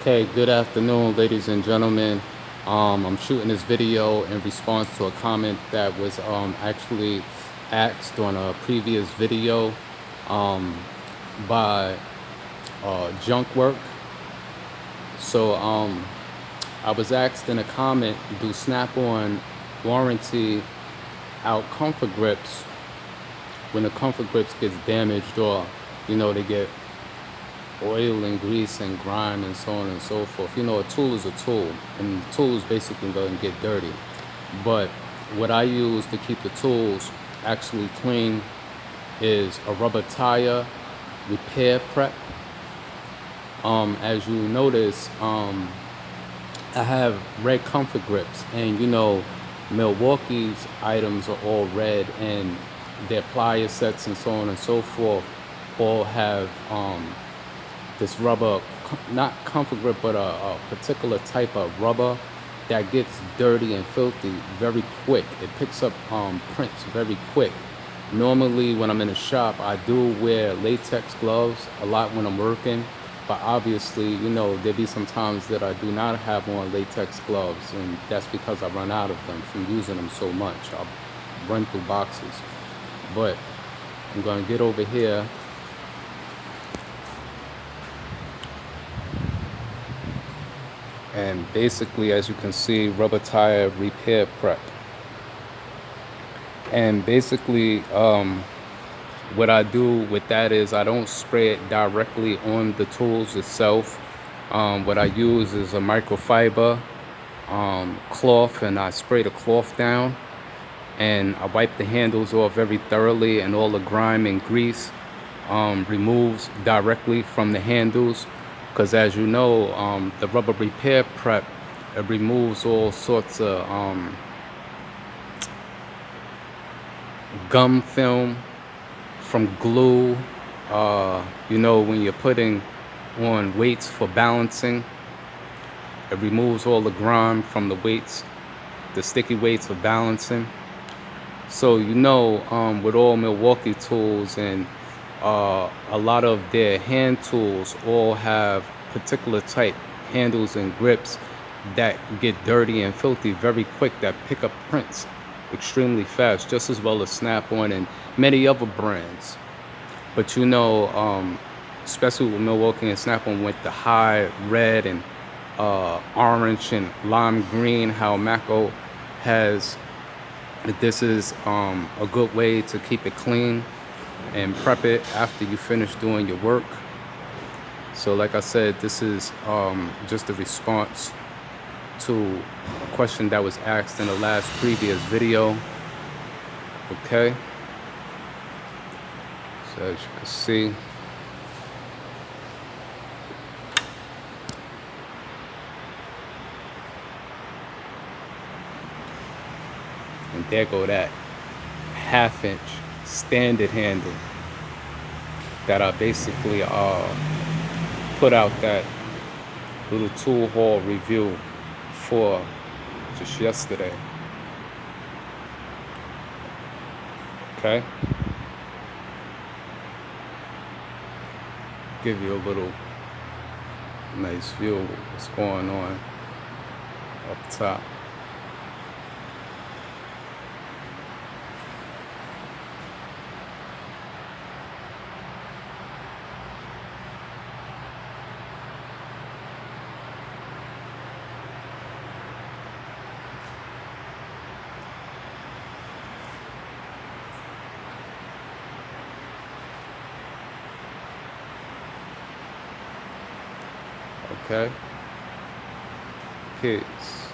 Okay, good afternoon, ladies and gentlemen. I'm shooting this video in response to a comment that was actually asked on a previous video um, by Junk Work. So I was asked in a comment, do Snap-on warranty out comfort grips when the comfort grips gets damaged, or they get oil and grease and grime and so on and so forth. A tool is a tool, and the tool is basically going to get dirty. But what I use to keep the tools actually clean is a rubber tire repair prep. As you notice, I have red comfort grips, and Milwaukee's items are all red, and their plier sets and so on and so forth all have this rubber, not comfort grip, but a particular type of rubber that gets dirty and filthy very quick. It picks up prints very quick. Normally when I'm in a shop, I do wear latex gloves a lot when I'm working, but obviously, there be some times that I do not have on latex gloves, and that's because I run out of them from using them so much. I'll run through boxes. But I'm gonna get over here. And basically, as you can see, rubber tire repair prep. And basically, what I do with that is I don't spray it directly on the tools itself. What I use is a microfiber cloth, and I spray the cloth down, and I wipe the handles off very thoroughly, and all the grime and grease removes directly from the handles. Because as you know, the rubber repair prep, it removes all sorts of gum film from glue. When you're putting on weights for balancing, it removes all the grime from the weights, the sticky weights for balancing. So with all Milwaukee tools and a lot of their hand tools all have particular type handles and grips that get dirty and filthy very quick, that pick up prints extremely fast, just as well as Snap-on and many other brands. But especially with Milwaukee and Snap-on, with the high red and orange and lime green, how matco has, this is a good way to keep it clean and prep it after you finish doing your work. So like I said, this is just a response to a question that was asked in the last previous video. Okay, so as you can see, and there go that 1/2 inch standard handle that I basically put out that little tool haul review for just yesterday. Okay, give you a little nice view of what's going on up top. Okay, peace.